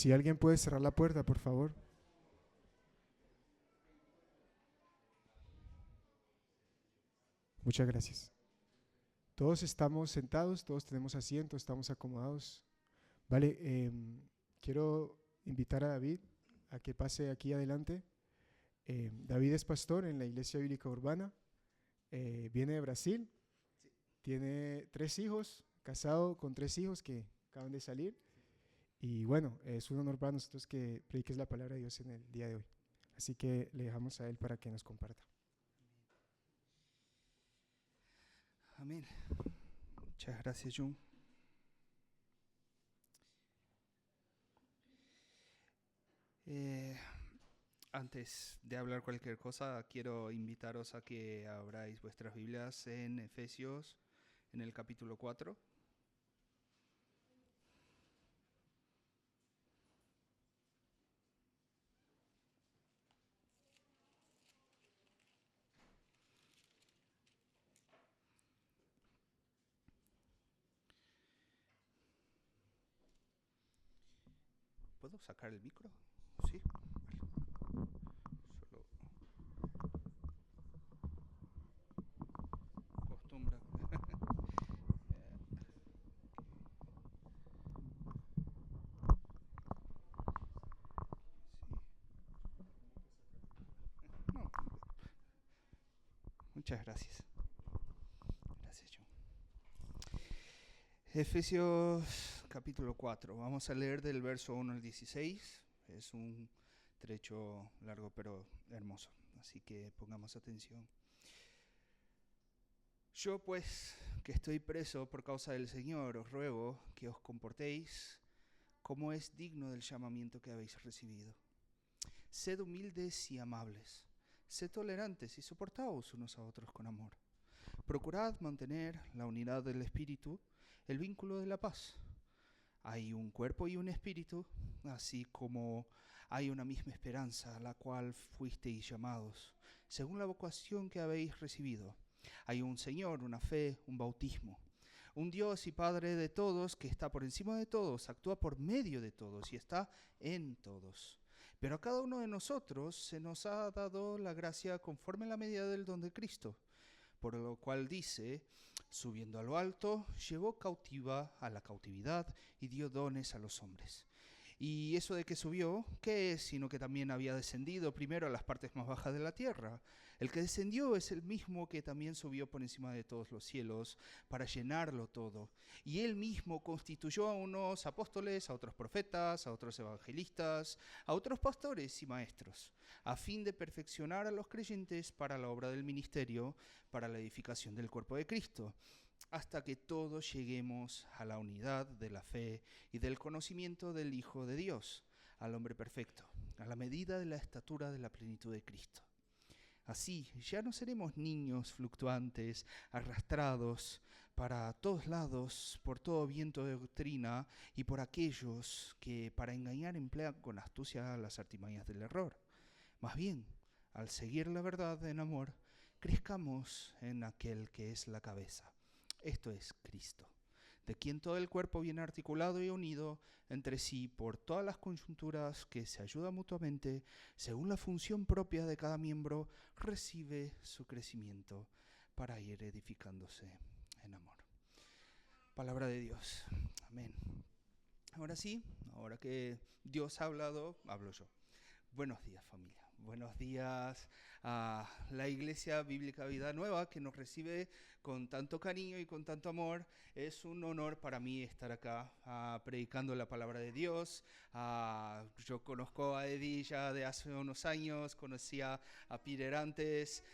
Si alguien puede cerrar la puerta, por favor. Muchas gracias. Todos estamos sentados, todos tenemos asiento, estamos acomodados. Vale, quiero invitar a David a que pase aquí adelante. David es pastor en la Iglesia Bíblica Urbana, viene de Brasil, tiene 3 hijos, casado con 3 hijos que acaban de salir. Y bueno, es un honor para nosotros que prediques la palabra de Dios en el día de hoy. Así que le dejamos a él para que nos comparta. Amén. Muchas gracias, Jun. Antes de hablar cualquier cosa, quiero invitaros a que abráis vuestras Biblias en Efesios, en el capítulo 4. ¿Puedo sacar el micro? Sí. Vale. Solo costumbre. No. Muchas gracias. Gracias, John. Efesios capítulo 4. Vamos a leer del verso 1 al 16. Es un trecho largo pero hermoso, así que pongamos atención. Yo pues, que estoy preso por causa del Señor, os ruego que os comportéis como es digno del llamamiento que habéis recibido. Sed humildes y amables, sed tolerantes y soportaos unos a otros con amor. Procurad mantener la unidad del espíritu, el vínculo de la paz. Hay un cuerpo y un espíritu, así como hay una misma esperanza a la cual fuisteis llamados, según la vocación que habéis recibido. Hay un Señor, una fe, un bautismo. Un Dios y Padre de todos, que está por encima de todos, actúa por medio de todos y está en todos. Pero a cada uno de nosotros se nos ha dado la gracia conforme a la medida del don de Cristo. Por lo cual dice, subiendo a lo alto, llevó cautiva a la cautividad y dio dones a los hombres. Y eso de que subió, ¿qué es? Sino que también había descendido primero a las partes más bajas de la tierra. El que descendió es el mismo que también subió por encima de todos los cielos para llenarlo todo. Y él mismo constituyó a unos apóstoles, a otros profetas, a otros evangelistas, a otros pastores y maestros, a fin de perfeccionar a los creyentes para la obra del ministerio, para la edificación del cuerpo de Cristo, hasta que todos lleguemos a la unidad de la fe y del conocimiento del Hijo de Dios, al hombre perfecto, a la medida de la estatura de la plenitud de Cristo. Así ya no seremos niños fluctuantes, arrastrados para todos lados por todo viento de doctrina y por aquellos que para engañar emplean con astucia las artimañas del error. Más bien, al seguir la verdad en amor, crezcamos en aquel que es la cabeza. Esto es Cristo, de quien todo el cuerpo viene articulado y unido entre sí por todas las coyunturas que se ayudan mutuamente, según la función propia de cada miembro, recibe su crecimiento para ir edificándose en amor. Palabra de Dios. Amén. Ahora sí, ahora que Dios ha hablado, hablo yo. Buenos días, familia. Buenos días a la Iglesia Bíblica Vida Nueva, que nos recibe con tanto cariño y con tanto amor. Es un honor para mí estar acá predicando la palabra de Dios. Yo conozco a Eddie ya de hace unos años, conocía a Peter antes.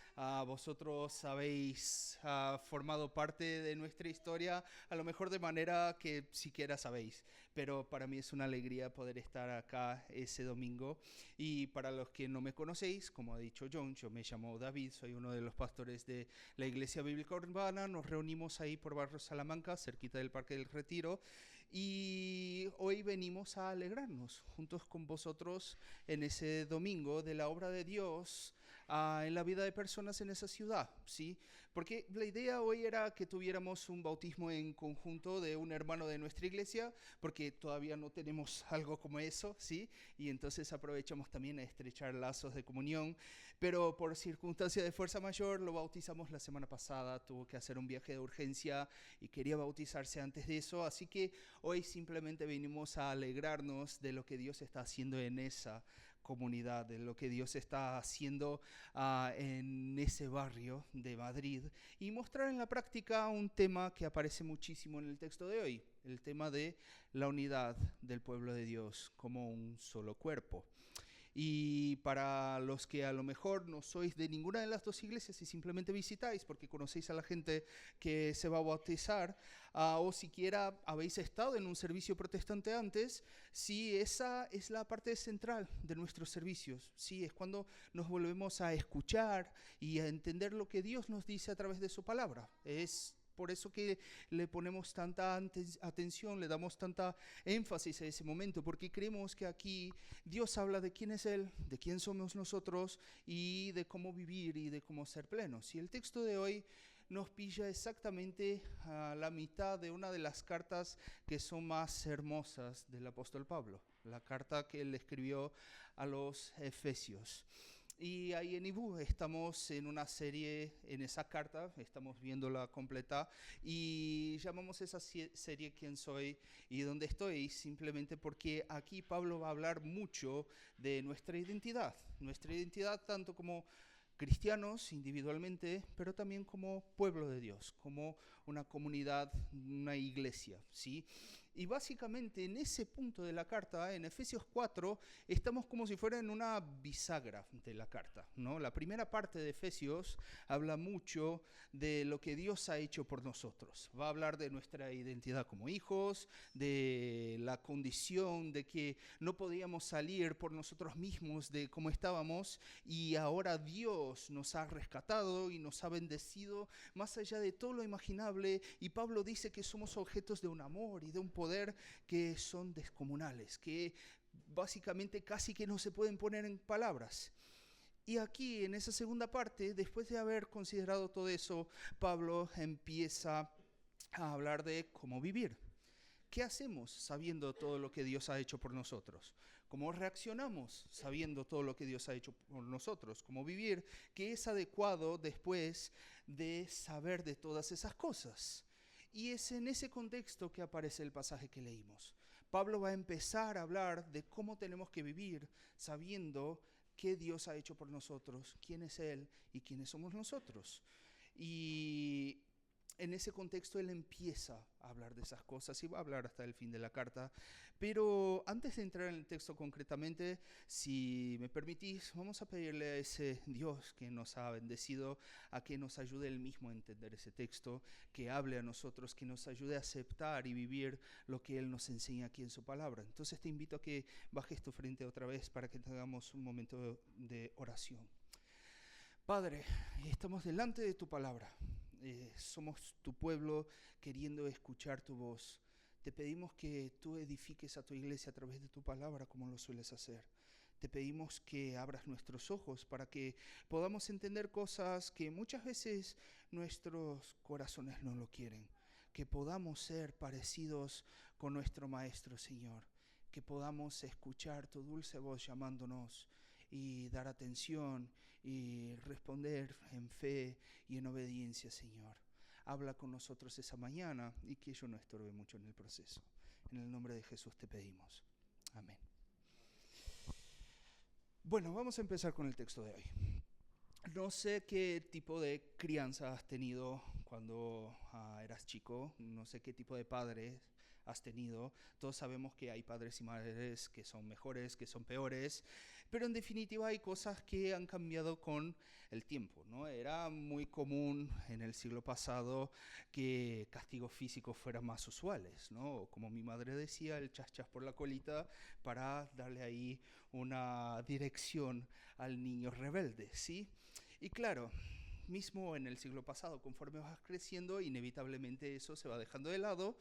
Vosotros habéis formado parte de nuestra historia, a lo mejor de manera que siquiera sabéis. Pero para mí es una alegría poder estar acá ese domingo. Y para los que no me conocéis, como ha dicho John, yo me llamo David, soy uno de los pastores de la Iglesia Bíblica Urbana. Nos reunimos ahí por Barrio Salamanca, cerquita del Parque del Retiro, y hoy venimos a alegrarnos juntos con vosotros en ese domingo de la obra de Dios en la vida de personas en esa ciudad, ¿sí? Porque la idea hoy era que tuviéramos un bautismo en conjunto de un hermano de nuestra iglesia, porque todavía no tenemos algo como eso, ¿sí? Y entonces aprovechamos también a estrechar lazos de comunión, pero por circunstancia de fuerza mayor lo bautizamos la semana pasada, tuvo que hacer un viaje de urgencia y quería bautizarse antes de eso, así que hoy simplemente vinimos a alegrarnos de lo que Dios está haciendo en esa comunidad, de lo que Dios está haciendo en ese barrio de Madrid y mostrar en la práctica un tema que aparece muchísimo en el texto de hoy, el tema de la unidad del pueblo de Dios como un solo cuerpo. Y para los que a lo mejor no sois de ninguna de las dos iglesias y simplemente visitáis porque conocéis a la gente que se va a bautizar, o siquiera habéis estado en un servicio protestante antes, sí, esa es la parte central de nuestros servicios. Sí, es cuando nos volvemos a escuchar y a entender lo que Dios nos dice a través de su palabra. Es por eso que le ponemos tanta atención, le damos tanta énfasis a ese momento, porque creemos que aquí Dios habla de quién es Él, de quién somos nosotros y de cómo vivir y de cómo ser plenos. Y el texto de hoy nos pilla exactamente a la mitad de una de las cartas que son más hermosas del apóstol Pablo, la carta que él escribió a los Efesios. Y ahí en Ibu estamos en una serie, en esa carta, estamos viéndola completa y llamamos esa serie ¿Quién soy y dónde estoy? Simplemente porque aquí Pablo va a hablar mucho de nuestra identidad tanto como cristianos individualmente, pero también como pueblo de Dios, como una comunidad, una iglesia, ¿sí? Y básicamente en ese punto de la carta, en Efesios 4, estamos como si fuera en una bisagra de la carta, ¿no? La primera parte de Efesios habla mucho de lo que Dios ha hecho por nosotros. Va a hablar de nuestra identidad como hijos, de la condición de que no podíamos salir por nosotros mismos de cómo estábamos y ahora Dios nos ha rescatado y nos ha bendecido más allá de todo lo imaginable, y Pablo dice que somos objetos de un amor y de un poder que son descomunales, que básicamente casi que no se pueden poner en palabras. Y aquí, en esa segunda parte, después de haber considerado todo eso, Pablo empieza a hablar de cómo vivir. ¿Qué hacemos sabiendo todo lo que Dios ha hecho por nosotros? ¿Cómo reaccionamos sabiendo todo lo que Dios ha hecho por nosotros? ¿Cómo vivir? ¿Qué es adecuado después de saber de todas esas cosas? Y es en ese contexto que aparece el pasaje que leímos. Pablo va a empezar a hablar de cómo tenemos que vivir sabiendo qué Dios ha hecho por nosotros, quién es Él y quiénes somos nosotros. Y en ese contexto él empieza a hablar de esas cosas y va a hablar hasta el fin de la carta. Pero antes de entrar en el texto concretamente, si me permitís, vamos a pedirle a ese Dios que nos ha bendecido a que nos ayude él mismo a entender ese texto, que hable a nosotros, que nos ayude a aceptar y vivir lo que él nos enseña aquí en su palabra. Entonces te invito a que bajes tu frente otra vez para que tengamos un momento de oración. Padre, estamos delante de tu palabra. Somos tu pueblo queriendo escuchar tu voz. Te pedimos que tú edifiques a tu iglesia a través de tu palabra como lo sueles hacer. Te pedimos que abras nuestros ojos para que podamos entender cosas que muchas veces nuestros corazones no lo quieren. Que podamos ser parecidos con nuestro Maestro, Señor. Que podamos escuchar tu dulce voz llamándonos y dar atención y responder en fe y en obediencia, Señor. Habla con nosotros esa mañana y que yo no estorbe mucho en el proceso. En el nombre de Jesús te pedimos. Amén. Bueno, vamos a empezar con el texto de hoy. No sé qué tipo de crianza has tenido cuando eras chico, no sé qué tipo de padres has tenido. Todos sabemos que hay padres y madres que son mejores, que son peores, pero en definitiva hay cosas que han cambiado con el tiempo, ¿no? Era muy común en el siglo pasado que castigos físicos fueran más usuales, ¿no? Como mi madre decía, el chas chas por la colita para darle ahí una dirección al niño rebelde, ¿sí? Y claro, mismo en el siglo pasado, conforme vas creciendo, inevitablemente eso se va dejando de lado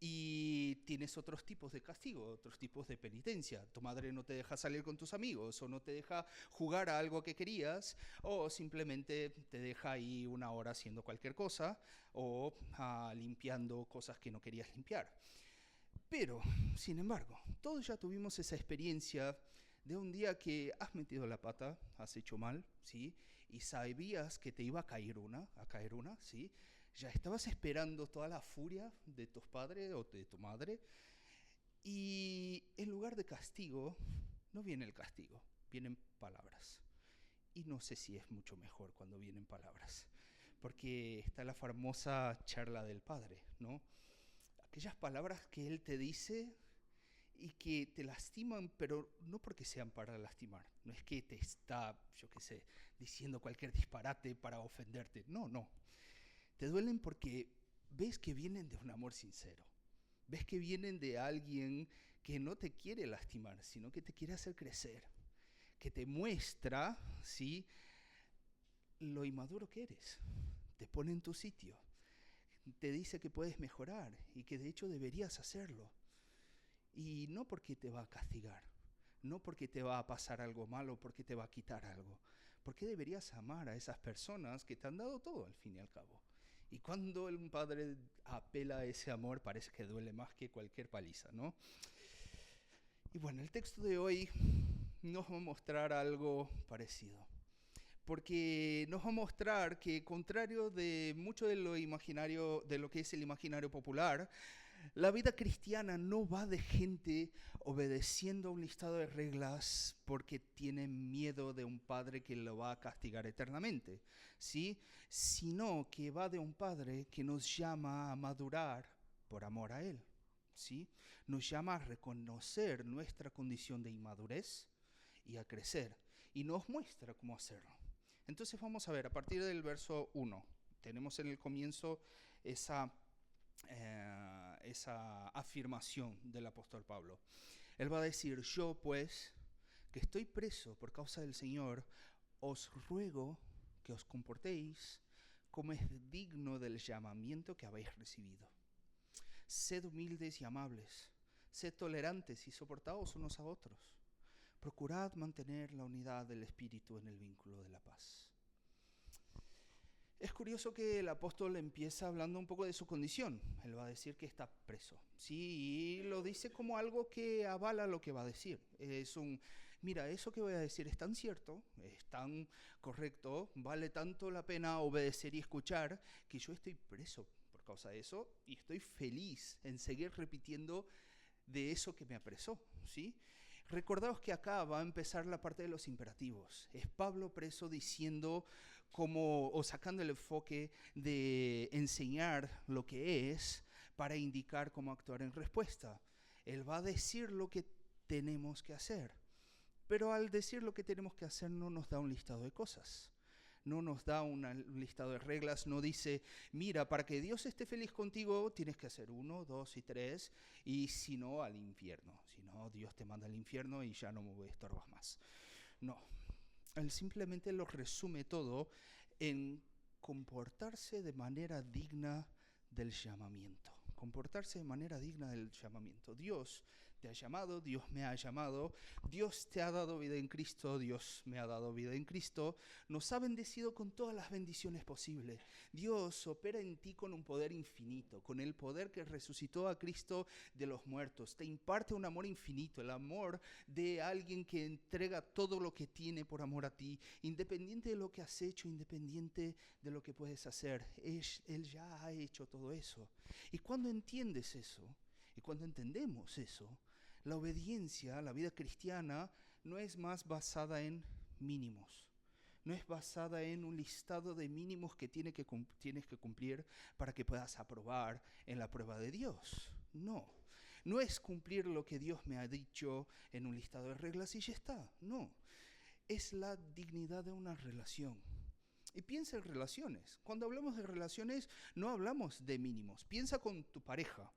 Y tienes otros tipos de castigo, otros tipos de penitencia. Tu madre no te deja salir con tus amigos, o no te deja jugar a algo que querías, o simplemente te deja ahí una hora haciendo cualquier cosa, o limpiando cosas que no querías limpiar. Pero, sin embargo, todos ya tuvimos esa experiencia de un día que has metido la pata, has hecho mal, ¿sí? Y sabías que te iba a caer una, ¿sí? Ya estabas esperando toda la furia de tus padres o de tu madre, y en lugar de castigo, no viene el castigo, vienen palabras. Y no sé si es mucho mejor cuando vienen palabras, porque está la famosa charla del padre, ¿no? Aquellas palabras que él te dice y que te lastiman, pero no porque sean para lastimar. No es que te está, yo qué sé, diciendo cualquier disparate para ofenderte. No, no. Te duelen porque ves que vienen de un amor sincero. Ves que vienen de alguien que no te quiere lastimar, sino que te quiere hacer crecer. Que te muestra, ¿sí?, lo inmaduro que eres. Te pone en tu sitio. Te dice que puedes mejorar y que de hecho deberías hacerlo. Y no porque te va a castigar, no porque te va a pasar algo malo, porque te va a quitar algo. Porque deberías amar a esas personas que te han dado todo al fin y al cabo. Y cuando un padre apela a ese amor, parece que duele más que cualquier paliza, ¿no? Y bueno, el texto de hoy nos va a mostrar algo parecido. Porque nos va a mostrar que, contrario de mucho de lo imaginario, de lo que es el imaginario popular, la vida cristiana no va de gente obedeciendo a un listado de reglas porque tienen miedo de un padre que lo va a castigar eternamente, ¿sí? Sino que va de un padre que nos llama a madurar por amor a él, ¿sí? Nos llama a reconocer nuestra condición de inmadurez y a crecer, y nos muestra cómo hacerlo. Entonces vamos a ver, a partir del verso 1, tenemos en el comienzo esa afirmación del apóstol Pablo. Él va a decir: yo pues, que estoy preso por causa del Señor, os ruego que os comportéis como es digno del llamamiento que habéis recibido. Sed humildes y amables, sed tolerantes y soportaos unos a otros. Procurad mantener la unidad del espíritu en el vínculo de la paz. Es curioso que el apóstol empieza hablando un poco de su condición. Él va a decir que está preso, ¿sí? Y lo dice como algo que avala lo que va a decir. Mira, eso que voy a decir es tan cierto, es tan correcto, vale tanto la pena obedecer y escuchar, que yo estoy preso por causa de eso y estoy feliz en seguir repitiendo de eso que me apresó, ¿sí? Recordaos que acá va a empezar la parte de los imperativos. Es Pablo preso diciendo o sacando el enfoque de enseñar lo que es para indicar cómo actuar en respuesta. Él va a decir lo que tenemos que hacer, pero al decir lo que tenemos que hacer no nos da un listado de cosas. No nos da un listado de reglas, no dice, mira, para que Dios esté feliz contigo tienes que hacer 1, 2 y 3, y si no, al infierno. Si no, Dios te manda al infierno y ya no me estorbas más. No, él simplemente lo resume todo en comportarse de manera digna del llamamiento. Comportarse de manera digna del llamamiento. Dios te ha llamado, Dios me ha llamado, Dios te ha dado vida en Cristo, Dios me ha dado vida en Cristo, nos ha bendecido con todas las bendiciones posibles. Dios opera en ti con un poder infinito, con el poder que resucitó a Cristo de los muertos. Te imparte un amor infinito, el amor de alguien que entrega todo lo que tiene por amor a ti, independiente de lo que has hecho, independiente de lo que puedes hacer. Él ya ha hecho todo eso. Y cuando entiendes eso, y cuando entendemos eso, la obediencia, la vida cristiana, no es más basada en mínimos. No es basada en un listado de mínimos que tienes que cumplir para que puedas aprobar en la prueba de Dios. No. No es cumplir lo que Dios me ha dicho en un listado de reglas y ya está. No. Es la dignidad de una relación. Y piensa en relaciones. Cuando hablamos de relaciones, no hablamos de mínimos. Piensa con tu pareja.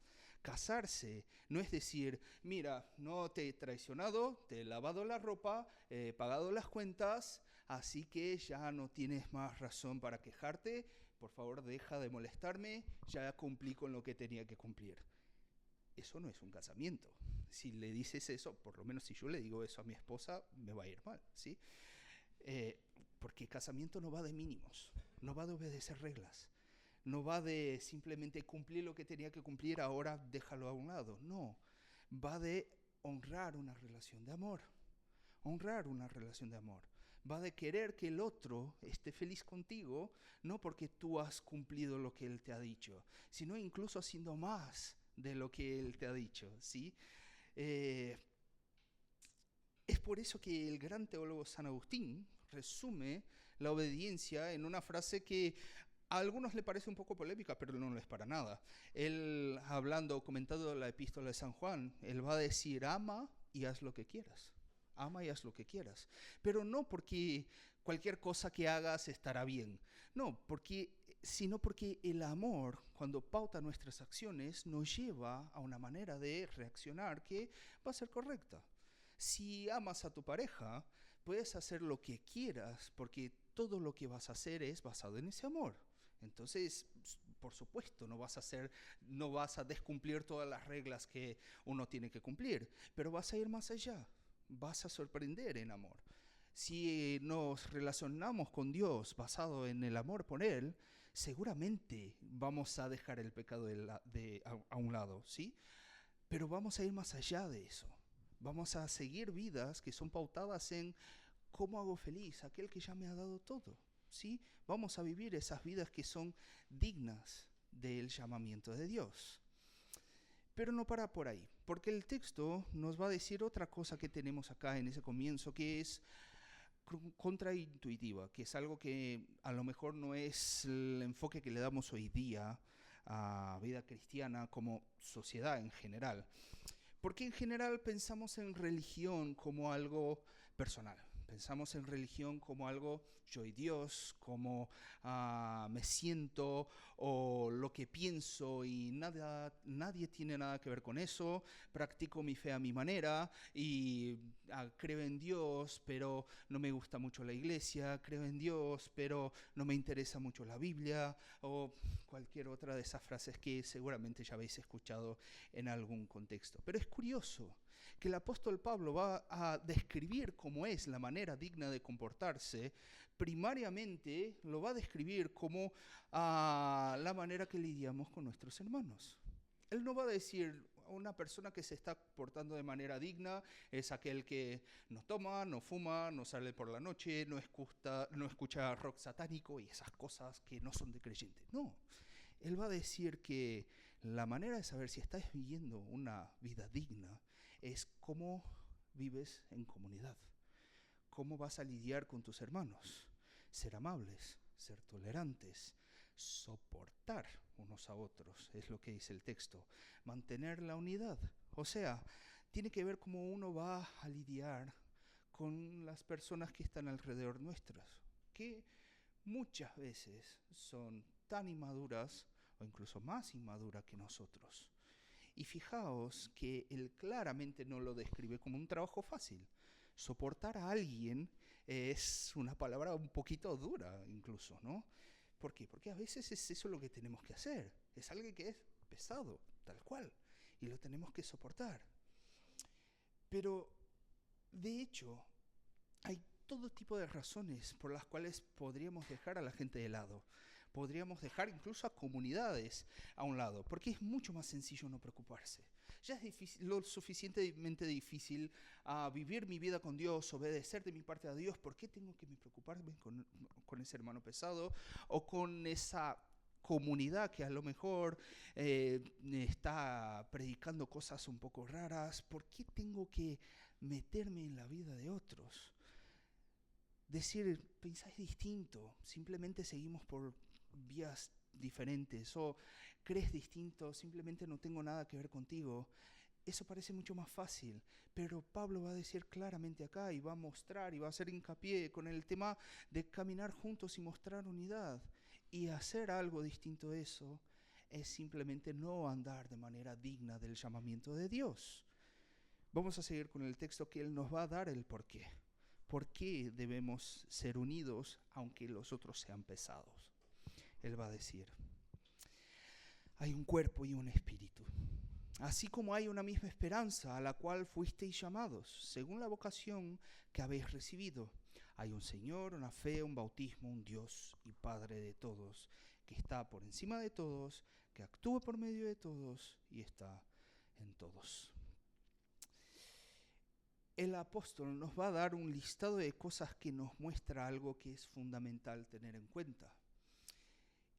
Casarse no es decir, mira, no te he traicionado, te he lavado la ropa, he pagado las cuentas, así que ya no tienes más razón para quejarte, por favor deja de molestarme, ya cumplí con lo que tenía que cumplir. eso no es un casamiento. Si le dices eso, por lo menos si yo le digo eso a mi esposa, me va a ir mal, ¿sí? Porque casamiento no va de mínimos, no va de obedecer reglas, no va de simplemente cumplir lo que tenía que cumplir, ahora déjalo a un lado. No, va de honrar una relación de amor, honrar una relación de amor. Va de querer que el otro esté feliz contigo, no porque tú has cumplido lo que él te ha dicho, sino incluso haciendo más de lo que él te ha dicho, ¿sí? Es por eso que el gran teólogo San Agustín resume la obediencia en una frase que a algunos le parece un poco polémica, pero no lo es para nada. Él, hablando, comentando la epístola de San Juan, él va a decir, ama y haz lo que quieras. Ama y haz lo que quieras. Pero no porque cualquier cosa que hagas estará bien. No, sino porque el amor, cuando pauta nuestras acciones, nos lleva a una manera de reaccionar que va a ser correcta. Si amas a tu pareja, puedes hacer lo que quieras, porque todo lo que vas a hacer es basado en ese amor. Entonces, por supuesto, no vas a descumplir todas las reglas que uno tiene que cumplir, pero vas a ir más allá, vas a sorprender en amor. Si nos relacionamos con Dios basado en el amor por Él, seguramente vamos a dejar el pecado a un lado, ¿sí? Pero vamos a ir más allá de eso. Vamos a seguir vidas que son pautadas en cómo hago feliz a aquel que ya me ha dado todo, ¿sí? Vamos a vivir esas vidas que son dignas del llamamiento de Dios. Pero no para por ahí, porque el texto nos va a decir otra cosa que tenemos acá en ese comienzo, que es contraintuitiva, que es algo que a lo mejor no es el enfoque que le damos hoy día a vida cristiana como sociedad en general. Porque en general pensamos en religión como algo personal. Pensamos en religión como algo yo y Dios, como me siento o lo que pienso y nadie tiene nada que ver con eso. Practico mi fe a mi manera y creo en Dios, pero no me gusta mucho la iglesia. Creo en Dios, pero no me interesa mucho la Biblia o cualquier otra de esas frases que seguramente ya habéis escuchado en algún contexto. Pero es curioso que el apóstol Pablo va a describir cómo es la manera digna de comportarse. Primariamente lo va a describir como la manera que lidiamos con nuestros hermanos. Él no va a decir una persona que se está portando de manera digna es aquel que no toma, no fuma, no sale por la noche, no escucha rock satánico y esas cosas que no son de creyente. No, él va a decir que la manera de saber si estás viviendo una vida digna es cómo vives en comunidad, cómo vas a lidiar con tus hermanos, ser amables, ser tolerantes, soportar unos a otros, es lo que dice el texto, mantener la unidad. O sea, tiene que ver cómo uno va a lidiar con las personas que están alrededor nuestras, que muchas veces son tan inmaduras o incluso más inmaduras que nosotros. Y fijaos que él claramente no lo describe como un trabajo fácil. Soportar a alguien es una palabra un poquito dura incluso, ¿no? ¿Por qué? Porque a veces es eso lo que tenemos que hacer. Es alguien que es pesado, tal cual, y lo tenemos que soportar. Pero, de hecho, hay todo tipo de razones por las cuales podríamos dejar a la gente de lado. Podríamos dejar incluso a comunidades a un lado, porque es mucho más sencillo no preocuparse. Ya es difícil, lo suficientemente difícil vivir mi vida con Dios, obedecer de mi parte a Dios. ¿Por qué tengo que preocuparme con ese hermano pesado o con esa comunidad que a lo mejor está predicando cosas un poco raras? ¿Por qué tengo que meterme en la vida de otros? Decir, pensáis distinto, simplemente seguimos por vías diferentes, o crees distinto, simplemente no tengo nada que ver contigo. Eso parece mucho más fácil, pero Pablo va a decir claramente acá y va a mostrar y va a hacer hincapié con el tema de caminar juntos y mostrar unidad. Y hacer algo distinto de eso es simplemente no andar de manera digna del llamamiento de Dios. Vamos a seguir con el texto que él nos va a dar el porqué. ¿Por qué debemos ser unidos aunque los otros sean pesados? Él va a decir, hay un cuerpo y un espíritu. Así como hay una misma esperanza a la cual fuisteis llamados, según la vocación que habéis recibido. Hay un Señor, una fe, un bautismo, un Dios y Padre de todos, que está por encima de todos, que actúa por medio de todos y está en todos. El apóstol nos va a dar un listado de cosas que nos muestra algo que es fundamental tener en cuenta.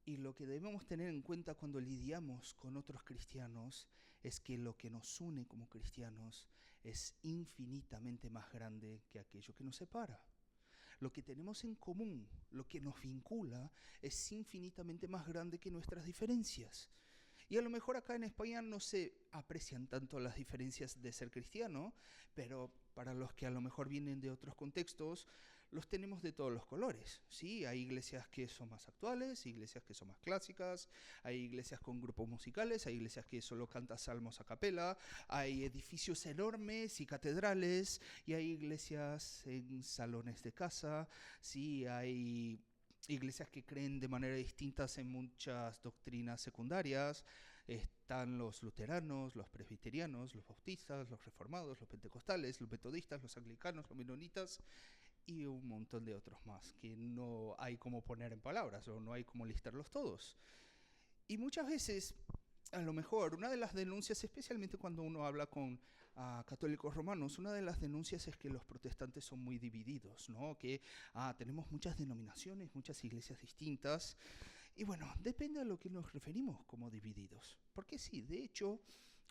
Y lo que debemos tener en cuenta cuando lidiamos con otros cristianos es que lo que nos une como cristianos es infinitamente más grande que aquello que nos separa. Lo que tenemos en común, lo que nos vincula, es infinitamente más grande que nuestras diferencias. Y a lo mejor acá en España no se aprecian tanto las diferencias de ser cristiano, pero para los que a lo mejor vienen de otros contextos, los tenemos de todos los colores, ¿sí? Hay iglesias que son más actuales, iglesias que son más clásicas, hay iglesias con grupos musicales, hay iglesias que solo cantan salmos a capela, hay edificios enormes y catedrales, y hay iglesias en salones de casa, ¿sí? Hay iglesias que creen de manera distinta en muchas doctrinas secundarias. Están los luteranos, los presbiterianos, los bautistas, los reformados, los pentecostales, los metodistas, los anglicanos, los menonitas y un montón de otros más que no hay como poner en palabras o no hay como listarlos todos. Y muchas veces, a lo mejor, una de las denuncias, especialmente cuando uno habla con católicos romanos, una de las denuncias es que los protestantes son muy divididos, ¿no? Que tenemos muchas denominaciones, muchas iglesias distintas. Y bueno, depende a lo que nos referimos como divididos. Porque sí, de hecho,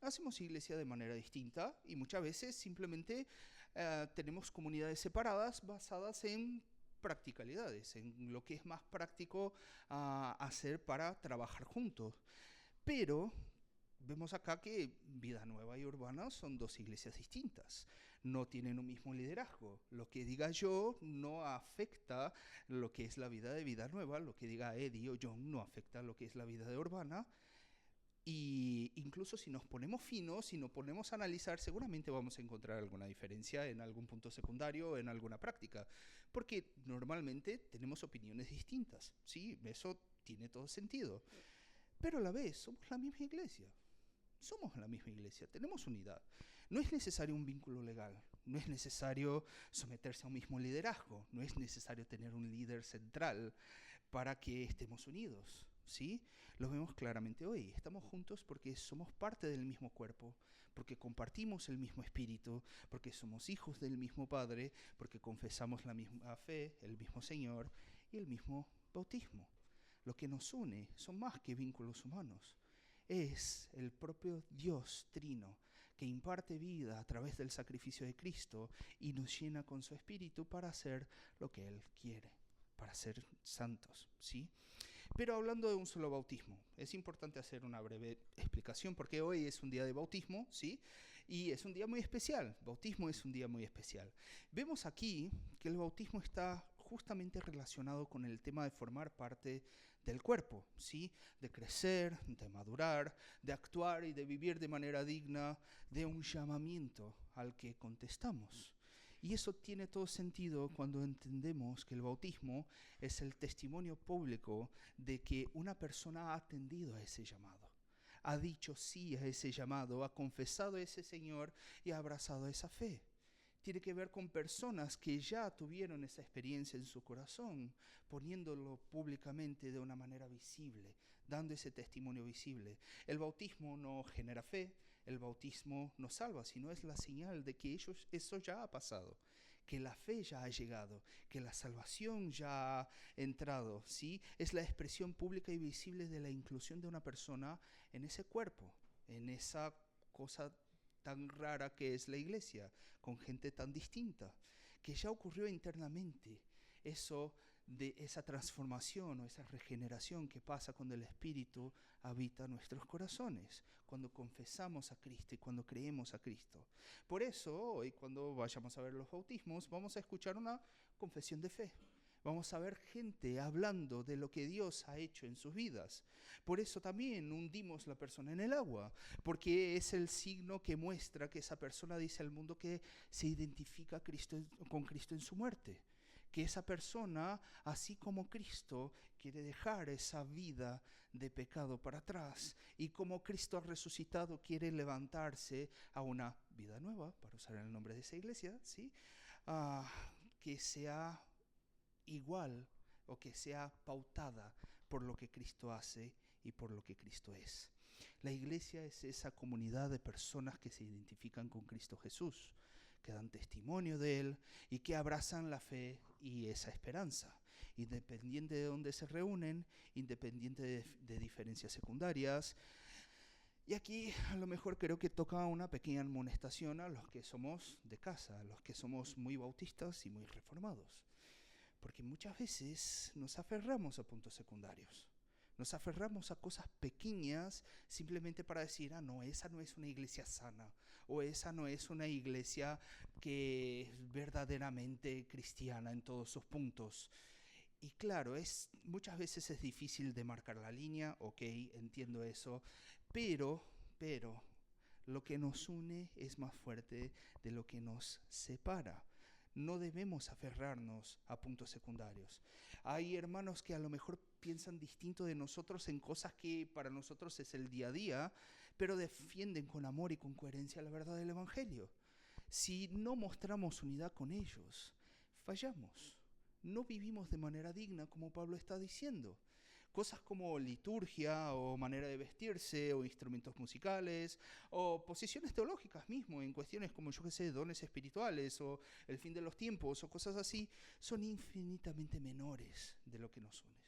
hacemos iglesia de manera distinta y muchas veces simplemente tenemos comunidades separadas basadas en practicalidades, en lo que es más práctico hacer para trabajar juntos. Pero vemos acá que Vida Nueva y Urbana son dos iglesias distintas. No tienen un mismo liderazgo. Lo que diga yo no afecta lo que es la vida de Vida Nueva. Lo que diga Eddie o John no afecta lo que es la vida de Urbana. Y incluso si nos ponemos finos, si nos ponemos a analizar, seguramente vamos a encontrar alguna diferencia en algún punto secundario o en alguna práctica. Porque normalmente tenemos opiniones distintas. Sí, eso tiene todo sentido. Pero a la vez somos la misma iglesia. Somos la misma iglesia, tenemos unidad. No es necesario un vínculo legal, no es necesario someterse a un mismo liderazgo, no es necesario tener un líder central para que estemos unidos, ¿sí? Lo vemos claramente hoy. Estamos juntos porque somos parte del mismo cuerpo, porque compartimos el mismo espíritu, porque somos hijos del mismo Padre, porque confesamos la misma fe, el mismo Señor y el mismo bautismo. Lo que nos une son más que vínculos humanos. Es el propio Dios Trino que imparte vida a través del sacrificio de Cristo y nos llena con su espíritu para hacer lo que Él quiere, para ser santos, ¿sí? Pero hablando de un solo bautismo, es importante hacer una breve explicación porque hoy es un día de bautismo, ¿sí? Y es un día muy especial, bautismo es un día muy especial. Vemos aquí que el bautismo está justamente relacionado con el tema de formar parte del cuerpo, ¿sí? De crecer, de madurar, de actuar y de vivir de manera digna de un llamamiento al que contestamos. Y eso tiene todo sentido cuando entendemos que el bautismo es el testimonio público de que una persona ha atendido a ese llamado, ha dicho sí a ese llamado, ha confesado a ese Señor y ha abrazado esa fe. Tiene que ver con personas que ya tuvieron esa experiencia en su corazón, poniéndolo públicamente de una manera visible, dando ese testimonio visible. El bautismo no genera fe, el bautismo no salva, sino es la señal de que eso ya ha pasado, que la fe ya ha llegado, que la salvación ya ha entrado, ¿sí? Es la expresión pública y visible de la inclusión de una persona en ese cuerpo, en esa cosa tan rara que es la iglesia, con gente tan distinta, que ya ocurrió internamente. Eso de esa transformación o esa regeneración que pasa cuando el Espíritu habita nuestros corazones, cuando confesamos a Cristo y cuando creemos a Cristo. Por eso hoy cuando vayamos a ver los bautismos vamos a escuchar una confesión de fe. Vamos a ver gente hablando de lo que Dios ha hecho en sus vidas. Por eso también hundimos la persona en el agua, porque es el signo que muestra que esa persona dice al mundo que se identifica con Cristo en su muerte, que esa persona, así como Cristo, quiere dejar esa vida de pecado para atrás y como Cristo resucitado quiere levantarse a una vida nueva, para usar el nombre de esa iglesia, ¿sí? Que sea igual o que sea pautada por lo que Cristo hace y por lo que Cristo es. La iglesia es esa comunidad de personas que se identifican con Cristo Jesús, que dan testimonio de Él y que abrazan la fe y esa esperanza, independiente de dónde se reúnen, independiente de diferencias secundarias. Y aquí a lo mejor creo que toca una pequeña amonestación a los que somos de casa, a los que somos muy bautistas y muy reformados. Porque muchas veces nos aferramos a puntos secundarios. Nos aferramos a cosas pequeñas simplemente para decir, no, esa no es una iglesia sana, o esa no es una iglesia que es verdaderamente cristiana en todos sus puntos. Y claro, muchas veces es difícil de marcar la línea, ok, entiendo eso, pero lo que nos une es más fuerte de lo que nos separa. No debemos aferrarnos a puntos secundarios. Hay hermanos que a lo mejor piensan distinto de nosotros en cosas que para nosotros es el día a día, pero defienden con amor y con coherencia la verdad del Evangelio. Si no mostramos unidad con ellos, fallamos. No vivimos de manera digna, como Pablo está diciendo. Cosas como liturgia o manera de vestirse o instrumentos musicales o posiciones teológicas mismo en cuestiones como, yo qué sé, dones espirituales o el fin de los tiempos o cosas así, son infinitamente menores de lo que nos une.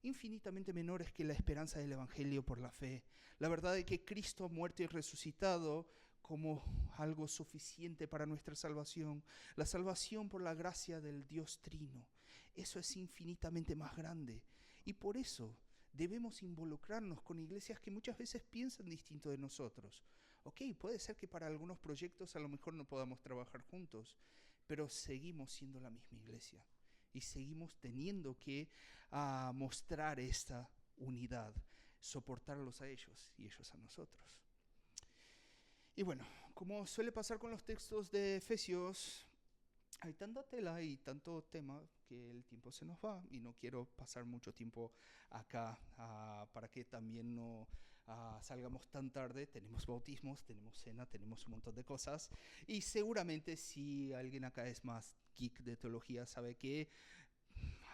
Infinitamente menores que la esperanza del Evangelio por la fe. La verdad de que Cristo ha muerto y resucitado como algo suficiente para nuestra salvación. La salvación por la gracia del Dios Trino. Eso es infinitamente más grande. Y por eso debemos involucrarnos con iglesias que muchas veces piensan distinto de nosotros. Ok, puede ser que para algunos proyectos a lo mejor no podamos trabajar juntos, pero seguimos siendo la misma iglesia. Y seguimos teniendo que mostrar esta unidad, soportarlos a ellos y ellos a nosotros. Y bueno, como suele pasar con los textos de Efesios, hay tanta tela y tanto tema que el tiempo se nos va y no quiero pasar mucho tiempo acá para que también no salgamos tan tarde. Tenemos bautismos, tenemos cena, tenemos un montón de cosas y seguramente si alguien acá es más geek de teología sabe que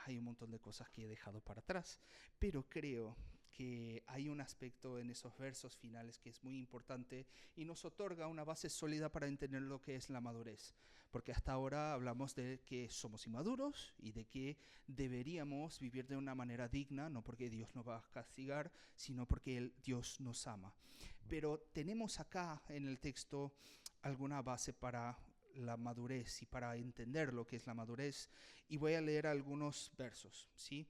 hay un montón de cosas que he dejado para atrás, pero creo que hay un aspecto en esos versos finales que es muy importante y nos otorga una base sólida para entender lo que es la madurez. Porque hasta ahora hablamos de que somos inmaduros y de que deberíamos vivir de una manera digna, no porque Dios nos va a castigar, sino porque Dios nos ama. Pero tenemos acá en el texto alguna base para la madurez y para entender lo que es la madurez. Y voy a leer algunos versos, ¿sí?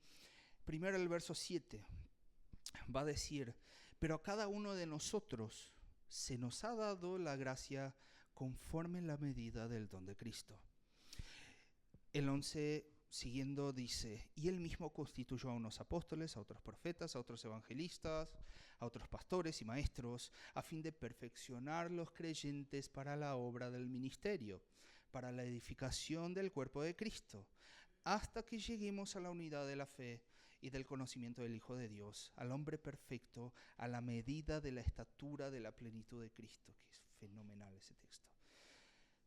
Primero el verso 7 va a decir, pero a cada uno de nosotros se nos ha dado la gracia conforme la medida del don de Cristo. El 11 siguiendo dice, y él mismo constituyó a unos apóstoles, a otros profetas, a otros evangelistas, a otros pastores y maestros, a fin de perfeccionar los creyentes para la obra del ministerio, para la edificación del cuerpo de Cristo, hasta que lleguemos a la unidad de la fe y del conocimiento del Hijo de Dios, al hombre perfecto, a la medida de la estatura de la plenitud de Cristo, que es fenomenal ese texto.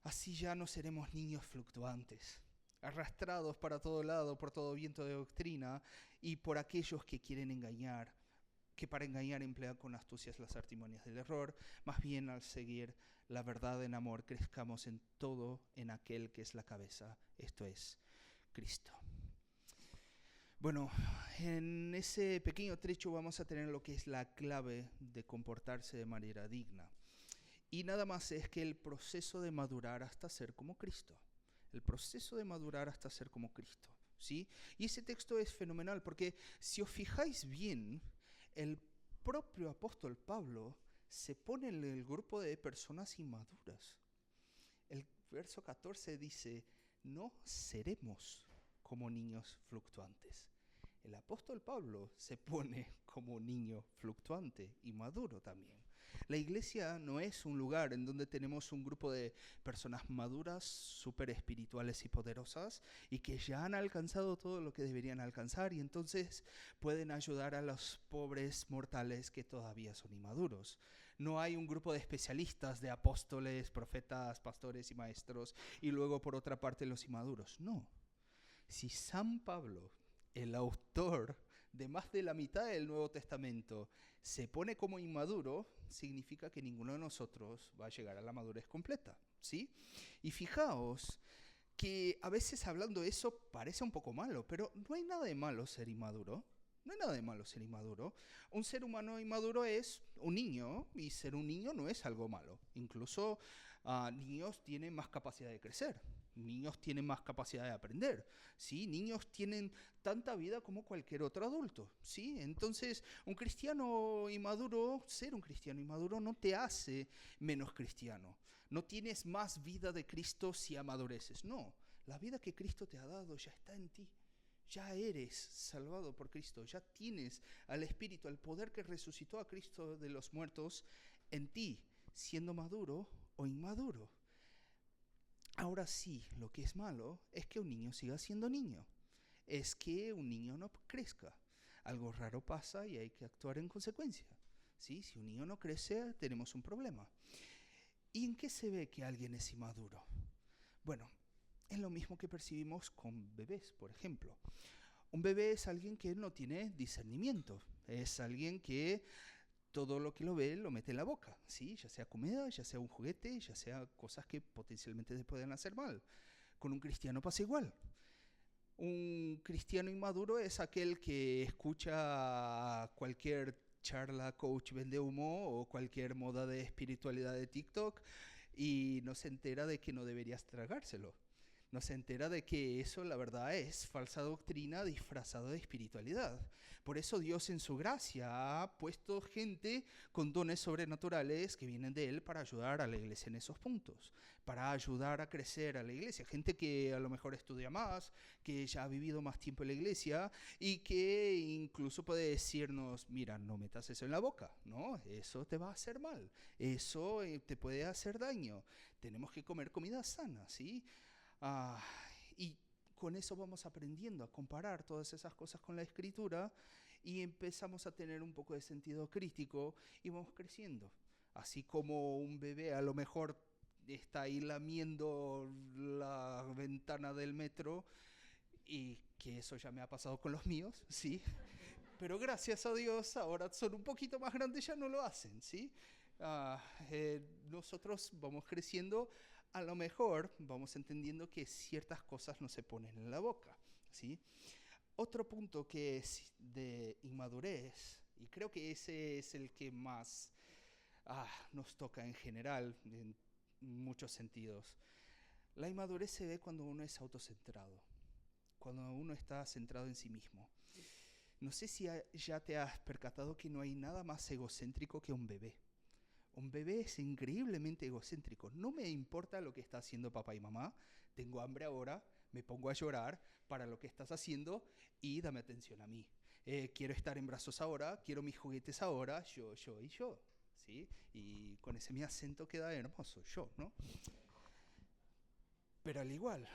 Así ya no seremos niños fluctuantes, arrastrados para todo lado por todo viento de doctrina y por aquellos que quieren engañar, que para engañar emplean con astucias las artimañas del error. Más bien, al seguir la verdad en amor, crezcamos en todo en aquel que es la cabeza, esto es Cristo. Bueno, en ese pequeño trecho vamos a tener lo que es la clave de comportarse de manera digna. Y nada más es que el proceso de madurar hasta ser como Cristo. El proceso de madurar hasta ser como Cristo, ¿sí? Y ese texto es fenomenal porque si os fijáis bien, el propio apóstol Pablo se pone en el grupo de personas inmaduras. El verso 14 dice, no seremos como niños fluctuantes. El apóstol Pablo se pone como niño fluctuante y maduro también. La iglesia no es un lugar en donde tenemos un grupo de personas maduras, súper espirituales y poderosas, y que ya han alcanzado todo lo que deberían alcanzar, y entonces pueden ayudar a los pobres mortales que todavía son inmaduros. No hay un grupo de especialistas, de apóstoles, profetas, pastores y maestros, y luego por otra parte los inmaduros. No. Si San Pablo, el autor de más de la mitad del Nuevo Testamento, se pone como inmaduro, significa que ninguno de nosotros va a llegar a la madurez completa, ¿sí? Y fijaos que a veces hablando de eso parece un poco malo, pero no hay nada de malo ser inmaduro. No hay nada de malo ser inmaduro. Un ser humano inmaduro es un niño, y ser un niño no es algo malo. Incluso niños tienen más capacidad de crecer. Niños tienen más capacidad de aprender, ¿sí? Niños tienen tanta vida como cualquier otro adulto, ¿sí? Entonces, ser un cristiano inmaduro no te hace menos cristiano. No tienes más vida de Cristo si amadureces. No, la vida que Cristo te ha dado ya está en ti. Ya eres salvado por Cristo. Ya tienes al Espíritu, al poder que resucitó a Cristo de los muertos en ti, siendo maduro o inmaduro. Ahora sí, lo que es malo es que un niño siga siendo niño. Es que un niño no crezca. Algo raro pasa y hay que actuar en consecuencia, ¿sí? Si un niño no crece, tenemos un problema. ¿Y en qué se ve que alguien es inmaduro? Bueno, es lo mismo que percibimos con bebés, por ejemplo. Un bebé es alguien que no tiene discernimiento. Es alguien que todo lo que lo ve lo mete en la boca, ¿sí? Ya sea comida, ya sea un juguete, ya sea cosas que potencialmente te pueden hacer mal. Con un cristiano pasa igual. Un cristiano inmaduro es aquel que escucha cualquier charla coach vende humo o cualquier moda de espiritualidad de TikTok y no se entera de que no deberías tragárselo. No se entera de que eso, la verdad, es falsa doctrina disfrazada de espiritualidad. Por eso Dios en su gracia ha puesto gente con dones sobrenaturales que vienen de Él para ayudar a la iglesia en esos puntos, para ayudar a crecer a la iglesia. Gente que a lo mejor estudia más, que ya ha vivido más tiempo en la iglesia y que incluso puede decirnos, mira, no metas eso en la boca, ¿no? Eso te va a hacer mal, eso te puede hacer daño. Tenemos que comer comida sana, ¿sí? Y con eso vamos aprendiendo a comparar todas esas cosas con la escritura y empezamos a tener un poco de sentido crítico y vamos creciendo. Así como un bebé a lo mejor está ahí lamiendo la ventana del metro, y que eso ya me ha pasado con los míos, ¿sí? Pero gracias a Dios ahora son un poquito más grandes, ya no lo hacen, ¿sí? Nosotros vamos creciendo, a lo mejor vamos entendiendo que ciertas cosas no se ponen en la boca, ¿sí? Otro punto que es de inmadurez, y creo que ese es el que más nos toca en general, en muchos sentidos. La inmadurez se ve cuando uno es autocentrado, cuando uno está centrado en sí mismo. No sé si ya te has percatado que no hay nada más egocéntrico que un bebé. Un bebé es increíblemente egocéntrico. No me importa lo que está haciendo papá y mamá. Tengo hambre ahora, me pongo a llorar para lo que estás haciendo y dame atención a mí. Quiero estar en brazos ahora, quiero mis juguetes ahora, yo y yo, ¿sí? Y con ese mi acento queda hermoso, yo, ¿no? Pero al igual,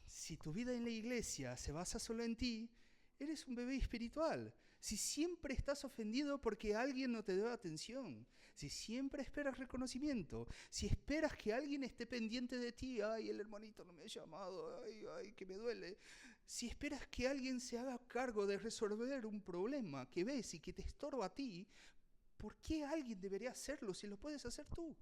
si tu vida en la iglesia se basa solo en ti, eres un bebé espiritual. Si siempre estás ofendido porque alguien no te da atención, si siempre esperas reconocimiento, si esperas que alguien esté pendiente de ti, ay, el hermanito no me ha llamado, ay, que me duele. Si esperas que alguien se haga cargo de resolver un problema que ves y que te estorba a ti, ¿por qué alguien debería hacerlo si lo puedes hacer tú?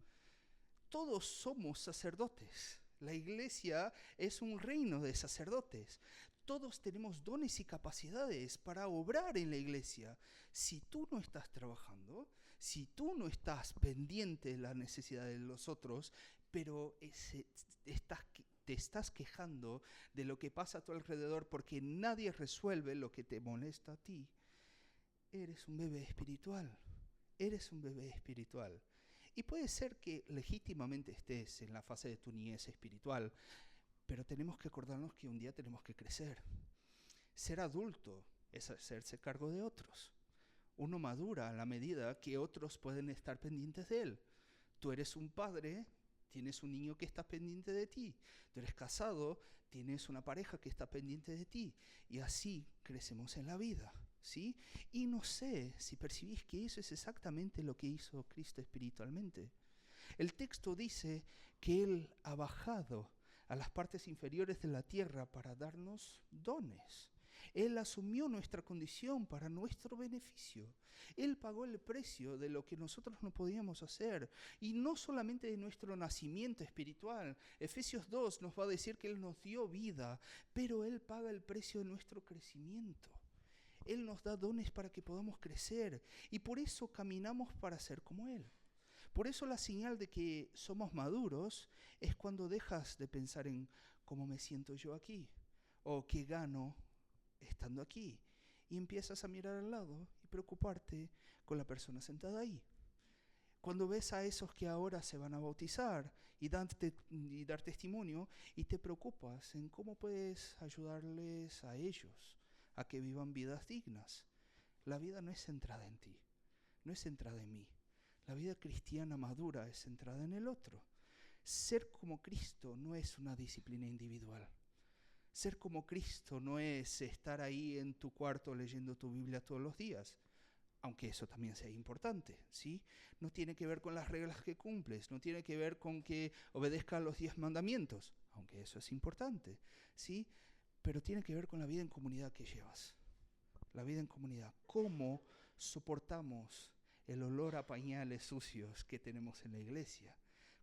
Todos somos sacerdotes. La iglesia es un reino de sacerdotes. Todos tenemos dones y capacidades para obrar en la iglesia. Si tú no estás trabajando, si tú no estás pendiente de la necesidad de los otros, pero te estás quejando de lo que pasa a tu alrededor porque nadie resuelve lo que te molesta a ti, eres un bebé espiritual. Eres un bebé espiritual. Y puede ser que legítimamente estés en la fase de tu niñez espiritual, pero tenemos que acordarnos que un día tenemos que crecer. Ser adulto es hacerse cargo de otros. Uno madura a la medida que otros pueden estar pendientes de él. Tú eres un padre, tienes un niño que está pendiente de ti. Tú eres casado, tienes una pareja que está pendiente de ti. Y así crecemos en la vida, ¿sí? Y no sé si percibís que eso es exactamente lo que hizo Cristo espiritualmente. El texto dice que Él ha bajado a las partes inferiores de la tierra para darnos dones. Él asumió nuestra condición para nuestro beneficio. Él pagó el precio de lo que nosotros no podíamos hacer. Y no solamente de nuestro nacimiento espiritual. Efesios 2 nos va a decir que Él nos dio vida, pero Él paga el precio de nuestro crecimiento. Él nos da dones para que podamos crecer. Y por eso caminamos para ser como Él. Por eso la señal de que somos maduros es cuando dejas de pensar en cómo me siento yo aquí o qué gano estando aquí, y empiezas a mirar al lado y preocuparte con la persona sentada ahí. Cuando ves a esos que ahora se van a bautizar y dar testimonio, y te preocupas en cómo puedes ayudarles a ellos a que vivan vidas dignas. La vida no es centrada en ti, no es centrada en mí. La vida cristiana madura es centrada en el otro. Ser como Cristo no es una disciplina individual. Ser como Cristo no es estar ahí en tu cuarto leyendo tu Biblia todos los días, aunque eso también sea importante, ¿sí? No tiene que ver con las reglas que cumples, no tiene que ver con que obedezcas los 10 mandamientos, aunque eso es importante, ¿sí? Pero tiene que ver con la vida en comunidad que llevas. La vida en comunidad. ¿Cómo soportamos el olor a pañales sucios que tenemos en la iglesia?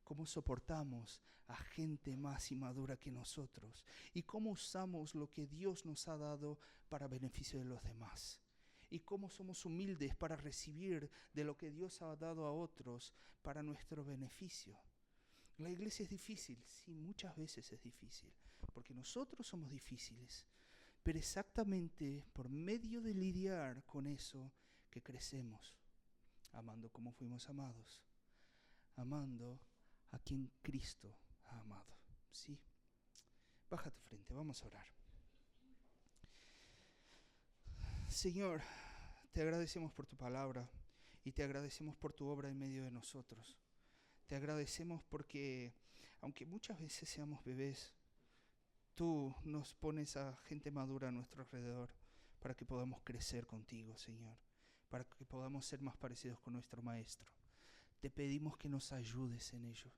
¿Cómo soportamos a gente más inmadura que nosotros? ¿Y cómo usamos lo que Dios nos ha dado para beneficio de los demás? ¿Y cómo somos humildes para recibir de lo que Dios ha dado a otros para nuestro beneficio? La iglesia es difícil, sí, muchas veces es difícil, porque nosotros somos difíciles, pero exactamente por medio de lidiar con eso que crecemos, amando como fuimos amados, amando a quien Cristo ha amado, ¿sí? Baja tu frente, vamos a orar. Señor, te agradecemos por tu palabra y te agradecemos por tu obra en medio de nosotros. Te agradecemos porque, aunque muchas veces seamos bebés, tú nos pones a gente madura a nuestro alrededor para que podamos crecer contigo, Señor, para que podamos ser más parecidos con nuestro Maestro. Te pedimos que nos ayudes en ello.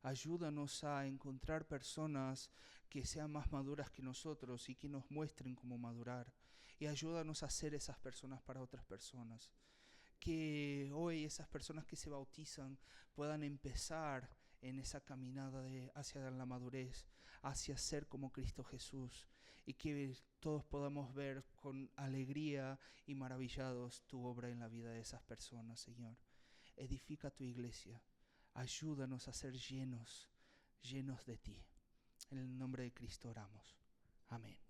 Ayúdanos a encontrar personas que sean más maduras que nosotros y que nos muestren cómo madurar. Y ayúdanos a ser esas personas para otras personas. Que hoy esas personas que se bautizan puedan empezar en esa caminada hacia la madurez, hacia ser como Cristo Jesús. Y que todos podamos ver con alegría y maravillados tu obra en la vida de esas personas, Señor. Edifica tu iglesia. Ayúdanos a ser llenos de ti. En el nombre de Cristo oramos. Amén.